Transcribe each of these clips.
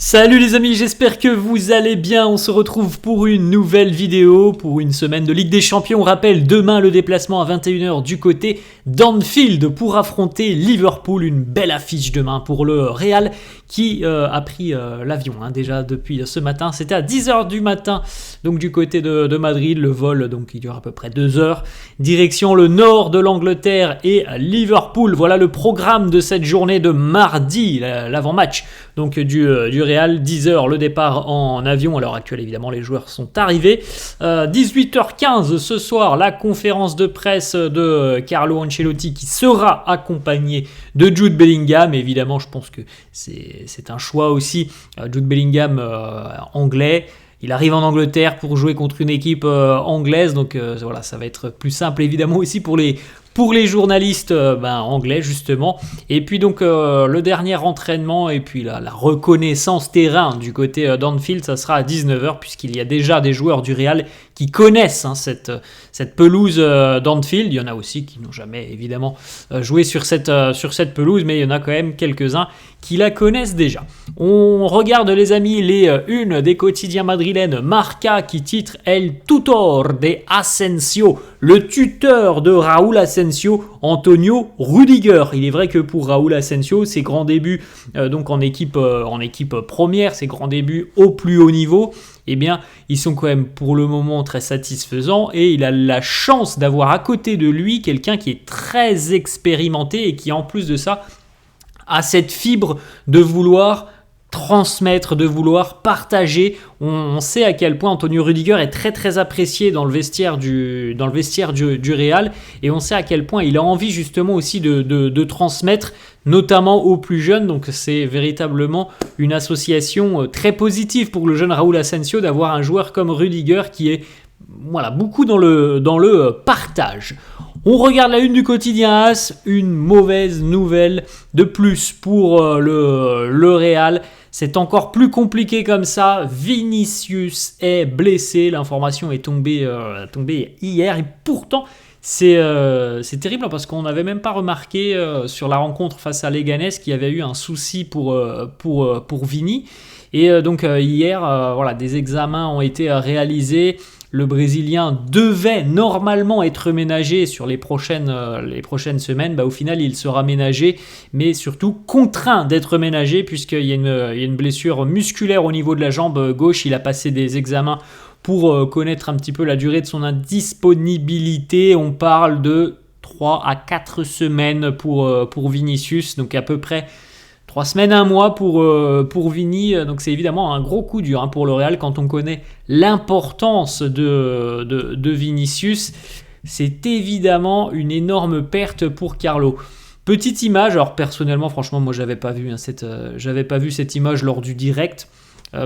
Salut les amis, j'espère que vous allez bien. On se retrouve pour une nouvelle vidéo, pour une semaine de Ligue des Champions. On rappelle, demain le déplacement à 21h du côté d'Anfield pour affronter Liverpool. Une belle affiche demain pour le Real qui a pris l'avion déjà depuis ce matin. C'était à 10h du matin, donc du côté de Madrid. Le vol, donc il dure à peu près 2 heures. Direction le nord de l'Angleterre et Liverpool. Voilà le programme de cette journée de mardi, l'avant-match donc du Real. 10h le départ en avion. À l'heure actuelle, évidemment, les joueurs sont arrivés. 18h15 ce soir, la conférence de presse de Carlo Ancelotti qui sera accompagné de Jude Bellingham. Évidemment, je pense que c'est un choix aussi. Jude Bellingham, anglais. Il arrive en Angleterre pour jouer contre une équipe anglaise. Donc voilà, ça va être plus simple évidemment aussi pour les journalistes anglais justement. Et puis donc le dernier entraînement et puis la reconnaissance terrain du côté d'Anfield, ça sera à 19h puisqu'il y a déjà des joueurs du Real qui connaissent cette pelouse d'Anfield. Il y en a aussi qui n'ont jamais évidemment joué sur cette pelouse, mais il y en a quand même quelques-uns qui la connaissent déjà. On regarde les amis les unes des quotidiens madrilènes. Marca qui titre El tutor de Asensio, le tuteur de Raúl Asensio, Antonio Rudiger. Il est vrai que pour Raúl Asensio, ses grands débuts donc en équipe première, ses grands débuts au plus haut niveau, eh bien, ils sont quand même pour le moment très satisfaisants et il a la chance d'avoir à côté de lui quelqu'un qui est très expérimenté et qui en plus de ça a cette fibre de vouloir transmettre, de vouloir partager. On sait à quel point Antonio Rudiger est très très apprécié dans le vestiaire du Real et on sait à quel point il a envie justement aussi de transmettre notamment aux plus jeunes. Donc c'est véritablement une association très positive pour le jeune Raúl Asensio d'avoir un joueur comme Rudiger qui est beaucoup dans le partage. On regarde la une du quotidien AS, une mauvaise nouvelle de plus pour le Real. C'est encore plus compliqué comme ça. Vinicius est blessé. L'information est tombée hier et pourtant c'est terrible parce qu'on n'avait même pas remarqué sur la rencontre face à Leganés qu'il y avait eu un souci pour Vini. Et donc hier, des examens ont été réalisés. Le Brésilien devait normalement être ménagé sur les prochaines semaines. Au final, il sera ménagé, mais surtout contraint d'être ménagé puisqu'il y a une blessure musculaire au niveau de la jambe gauche. Il a passé des examens pour connaître un petit peu la durée de son indisponibilité. On parle de 3 à 4 semaines pour Vinicius, donc à peu près 3 semaines, 1 mois pour Vini. Donc c'est évidemment un gros coup dur pour le Real quand on connaît l'importance de Vinicius. C'est évidemment une énorme perte pour Carlo. Petite image, alors personnellement, franchement, moi j'avais pas vu cette image lors du direct.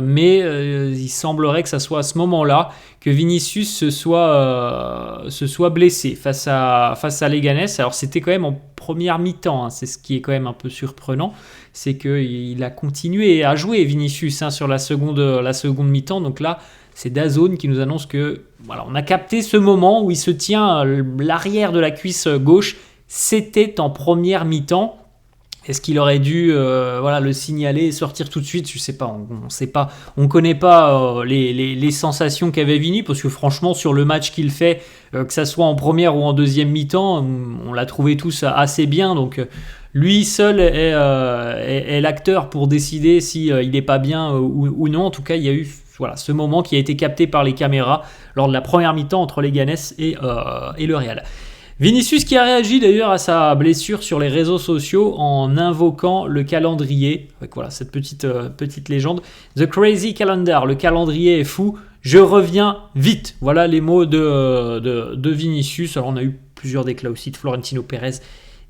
Mais il semblerait que ça soit à ce moment-là que Vinicius se soit blessé face à Leganés. Alors c'était quand même en première mi-temps, c'est ce qui est quand même un peu surprenant, c'est qu'il a continué à jouer Vinicius sur la seconde mi-temps. Donc là, c'est DAZN qui nous annonce que on a capté ce moment où il se tient l'arrière de la cuisse gauche. C'était en première mi-temps. Est-ce qu'il aurait dû le signaler et sortir tout de suite ? Je sais pas, on sait pas, on connaît pas les sensations qu'avait Vini parce que franchement sur le match qu'il fait, que ça soit en première ou en deuxième mi-temps, on l'a trouvé tous assez bien. Donc lui seul est l'acteur pour décider si il n'est pas bien ou non. En tout cas, il y a eu ce moment qui a été capté par les caméras lors de la première mi-temps entre Leganés et le Real. Vinicius qui a réagi d'ailleurs à sa blessure sur les réseaux sociaux en invoquant le calendrier, avec cette petite légende. The crazy calendar, le calendrier est fou, je reviens vite. Voilà les mots de Vinicius. Alors on a eu plusieurs déclats aussi de Florentino Pérez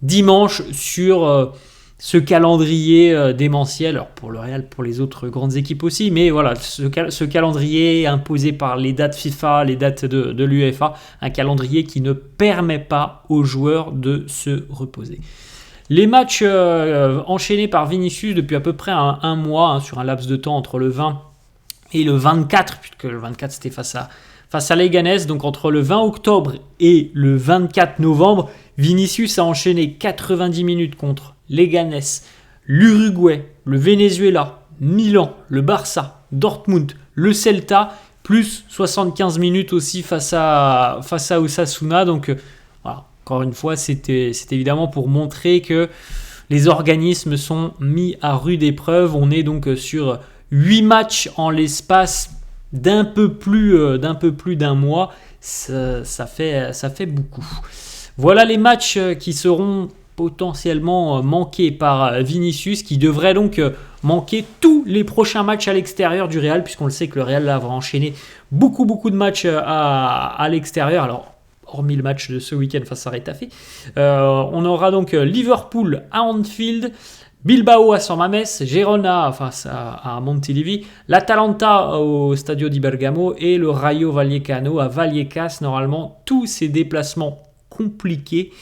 dimanche sur ce calendrier démentiel, alors pour le Real, pour les autres grandes équipes aussi, mais ce calendrier imposé par les dates FIFA, les dates de l'UEFA, un calendrier qui ne permet pas aux joueurs de se reposer. Les matchs enchaînés par Vinicius depuis à peu près un mois, sur un laps de temps entre le 20 et le 24, puisque le 24 c'était face à Leganés, donc entre le 20 octobre et le 24 novembre, Vinicius a enchaîné 90 minutes contre Leganés, l'Uruguay, le Venezuela, Milan, le Barça, Dortmund, le Celta, plus 75 minutes aussi face à Osasuna. Donc voilà, encore une fois, c'était évidemment pour montrer que les organismes sont mis à rude épreuve. On est donc sur 8 matchs en l'espace d'un peu plus d'un mois. Ça fait beaucoup. Voilà les matchs qui seront potentiellement manqués par Vinicius, qui devrait donc manquer tous les prochains matchs à l'extérieur du Real, puisqu'on le sait que le Real là, va enchaîner beaucoup de matchs à l'extérieur. Alors, hormis le match de ce week-end face à Retafe, on aura donc Liverpool à Anfield, Bilbao à San Mamés, Girona face à Montilivi, l'Atalanta au Stadio di Bergamo et le Rayo Vallecano à Vallecas. Normalement, tous ces déplacements compliqués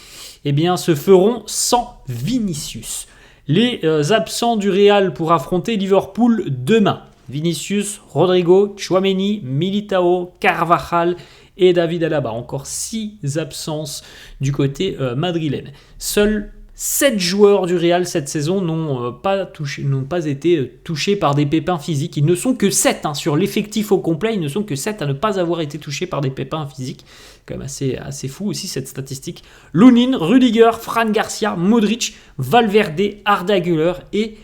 se feront sans Vinicius. Les absents du Real pour affronter Liverpool demain: Vinicius, Rodrigo, Tchouaméni, Militao, Carvajal et David Alaba. Encore 6 absences du côté madrilène. Seuls 7 joueurs du Real cette saison n'ont pas été touchés par des pépins physiques. Ils ne sont que 7 sur l'effectif au complet. Ils ne sont que 7 à ne pas avoir été touchés par des pépins physiques. Quand même assez fou aussi cette statistique. Lunin, Rudiger, Fran Garcia, Modric, Valverde, Arda Güler et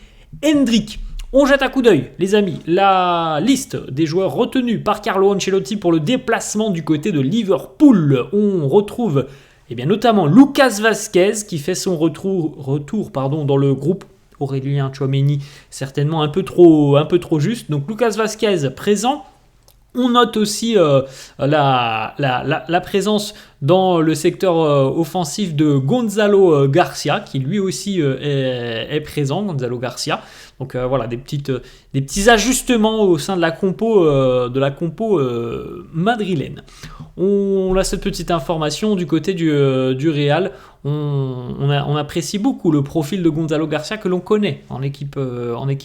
Hendrick. On jette un coup d'œil, les amis, la liste des joueurs retenus par Carlo Ancelotti pour le déplacement du côté de Liverpool. On retrouve notamment Lucas Vazquez qui fait son retour dans le groupe. Aurélien Tchouaméni certainement un peu trop juste. Donc Lucas Vazquez présent. On note aussi la présence dans le secteur offensif de Gonzalo Garcia, qui lui aussi est présent, Gonzalo Garcia. Donc voilà, des petits ajustements au sein de la compo madrilène. On a cette petite information du côté du Real. On apprécie beaucoup le profil de Gonzalo Garcia que l'on connaît en équipe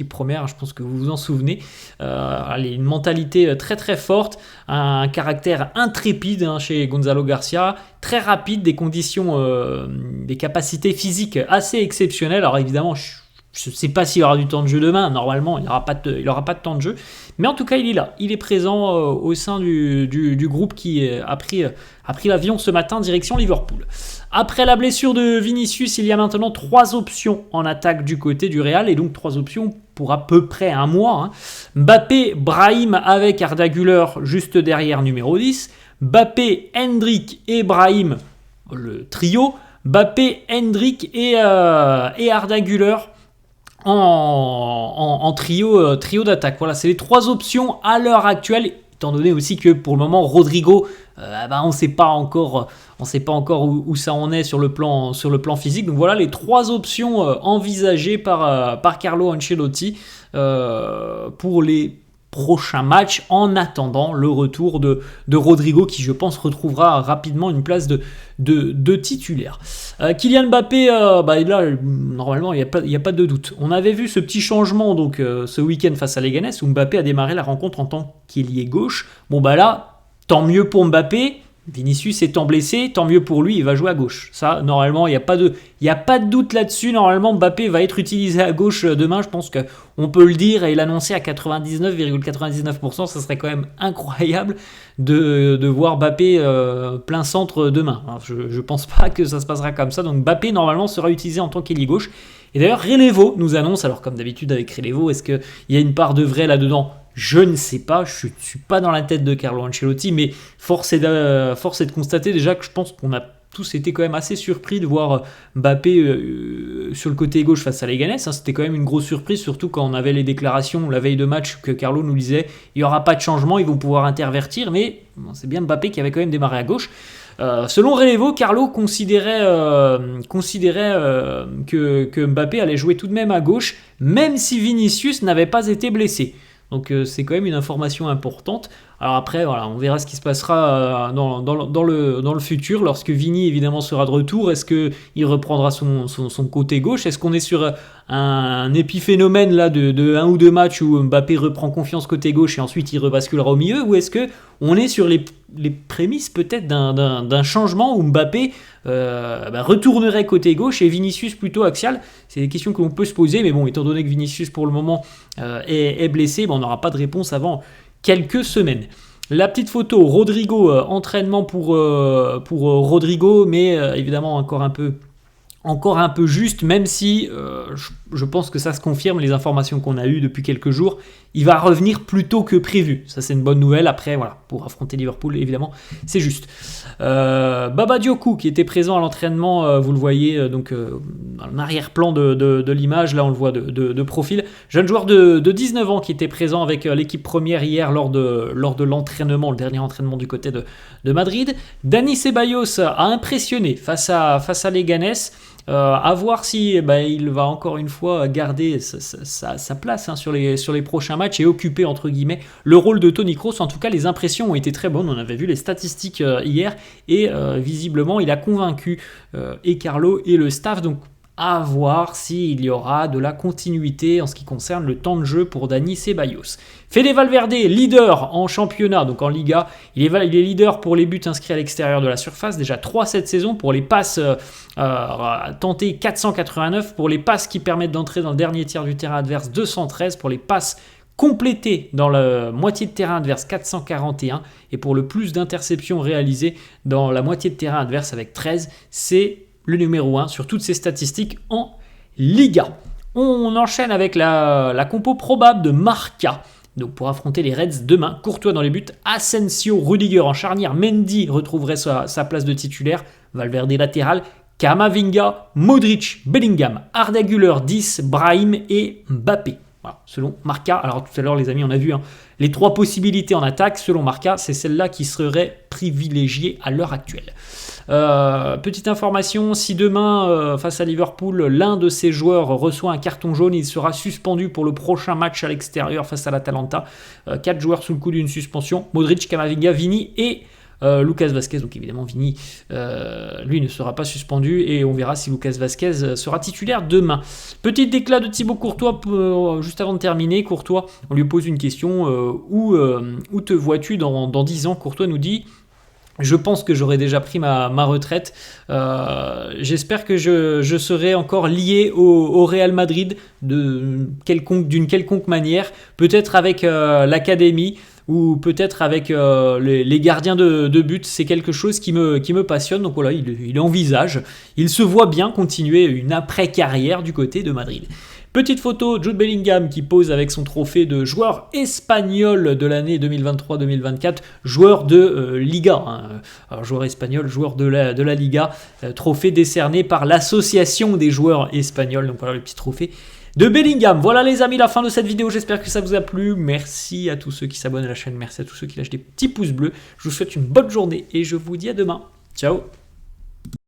première. Je pense que vous vous en souvenez. Une mentalité très très forte, un caractère intrépide chez Gonzalo Garcia, très rapide, des capacités physiques assez exceptionnelles. Alors évidemment, je ne sais pas s'il y aura du temps de jeu demain. Normalement, il n'aura pas de temps de jeu. Mais en tout cas, il est là. Il est présent au sein du groupe qui a pris l'avion ce matin direction Liverpool. Après la blessure de Vinicius, il y a maintenant 3 options en attaque du côté du Real. Et donc 3 options pour à peu près un mois. Mbappé, Brahim avec Arda Güler juste derrière numéro 10. Mbappé, Hendrick et Brahim, le trio. Mbappé, Hendrick et Arda Güler en trio d'attaque. Voilà, c'est les 3 options à l'heure actuelle, étant donné aussi que pour le moment Rodrigo, on ne sait pas encore où ça en est sur le plan physique. Donc voilà les 3 options envisagées par Carlo Ancelotti pour les prochains matchs, en attendant le retour de Rodrigo, qui je pense retrouvera rapidement une place de titulaire. Kylian Mbappé, là normalement il n'y a pas de doute. On avait vu ce petit changement donc ce week-end face à Leganés, où Mbappé a démarré la rencontre en tant qu'ailier gauche. Là, tant mieux pour Mbappé. Vinicius étant blessé, tant mieux pour lui, il va jouer à gauche. Ça, normalement, il n'y a pas de doute là-dessus. Normalement, Mbappé va être utilisé à gauche demain. Je pense qu'on peut le dire et l'annoncer à 99,99%. Ça serait quand même incroyable de voir Mbappé plein centre demain. Alors, je ne pense pas que ça se passera comme ça. Donc Mbappé, normalement, sera utilisé en tant qu'ailier gauche. Et d'ailleurs, Relevo nous annonce, alors comme d'habitude avec Relevo, est-ce qu'il y a une part de vrai là-dedans ? Je ne sais pas, je ne suis pas dans la tête de Carlo Ancelotti, mais force est de constater déjà que je pense qu'on a tous été quand même assez surpris de voir Mbappé sur le côté gauche face à Leganés. C'était quand même une grosse surprise, surtout quand on avait les déclarations la veille de match que Carlo nous disait il n'y aura pas de changement, ils vont pouvoir intervertir, mais c'est bien Mbappé qui avait quand même démarré à gauche. Selon Relevo, Carlo considérait que Mbappé allait jouer tout de même à gauche, même si Vinicius n'avait pas été blessé. Donc c'est quand même une information importante. Alors après, voilà, on verra ce qui se passera dans le futur, lorsque Vini évidemment sera de retour. Est-ce qu'il reprendra son côté gauche ? Est-ce qu'on est sur un épiphénomène là de un ou deux matchs où Mbappé reprend confiance côté gauche et ensuite il rebasculera au milieu, ou est-ce que on est sur les prémices peut-être d'un changement où Mbappé retournerait côté gauche et Vinicius plutôt axial? C'est des questions que l'on peut se poser, mais bon, étant donné que Vinicius pour le moment est blessé, on n'aura pas de réponse avant quelques semaines. La petite photo, Rodrigo, entraînement pour Rodrigo, mais évidemment encore un peu juste, même si je pense que ça se confirme, les informations qu'on a eues depuis quelques jours, il va revenir plus tôt que prévu. Ça, c'est une bonne nouvelle. Après, voilà, pour affronter Liverpool, évidemment, c'est juste. Baba Diakou, qui était présent à l'entraînement, vous le voyez donc dans l'arrière-plan de l'image, là on le voit de profil. Jeune joueur de 19 ans qui était présent avec l'équipe première hier lors de l'entraînement, le dernier entraînement du côté de Madrid. Dani Ceballos a impressionné face à Leganés. À voir si il va encore une fois garder sa place sur les prochains matchs et occuper entre guillemets le rôle de Toni Kroos. En tout cas, les impressions ont été très bonnes. On avait vu les statistiques hier et visiblement il a convaincu et Carlo et le staff. Donc à voir s'il y aura de la continuité en ce qui concerne le temps de jeu pour Dani Ceballos. Fede Valverde, leader en championnat, donc en Liga. Il est leader pour les buts inscrits à l'extérieur de la surface, déjà 3 cette saison. Pour les passes tentées, 489. Pour les passes qui permettent d'entrer dans le dernier tiers du terrain adverse, 213. Pour les passes complétées dans la moitié de terrain adverse, 441. Et pour le plus d'interceptions réalisées dans la moitié de terrain adverse avec 13, c'est le numéro 1 sur toutes ces statistiques en Liga. On enchaîne avec la compo probable de Marca. Donc pour affronter les Reds demain, Courtois dans les buts, Asensio, Rudiger en charnière, Mendy retrouverait sa place de titulaire, Valverde latéral, Camavinga, Modric, Bellingham, Arda Güler, 10, Brahim et Mbappé. Voilà, selon Marca. Alors tout à l'heure les amis, on a vu les 3 possibilités en attaque. Selon Marca, c'est celle-là qui serait privilégiée à l'heure actuelle. Petite information, si demain face à Liverpool l'un de ces joueurs reçoit un carton jaune, il sera suspendu pour le prochain match à l'extérieur face à l'Atalanta. 4 joueurs sous le coup d'une suspension, Modric, Camavinga, Vini et Lucas Vazquez. Donc évidemment Vini lui ne sera pas suspendu et on verra si Lucas Vazquez sera titulaire demain. Petit déclat de Thibaut Courtois juste avant de terminer. Courtois, on lui pose une question, où te vois-tu dans 10 ans? Courtois nous dit: je pense que j'aurai déjà pris ma retraite. J'espère que je serai encore lié au Real Madrid d'une quelconque manière, peut-être avec l'académie ou peut-être avec les gardiens de but. C'est quelque chose qui me passionne. Donc voilà, il envisage, il se voit bien continuer une après-carrière du côté de Madrid. Petite photo, Jude Bellingham qui pose avec son trophée de joueur espagnol de l'année 2023-2024, joueur de Liga. Alors joueur espagnol, joueur de la Liga, trophée décerné par l'association des joueurs espagnols. Donc voilà le petit trophée de Bellingham. Voilà les amis, la fin de cette vidéo. J'espère que ça vous a plu. Merci à tous ceux qui s'abonnent à la chaîne, merci à tous ceux qui lâchent des petits pouces bleus. Je vous souhaite une bonne journée et je vous dis à demain. Ciao.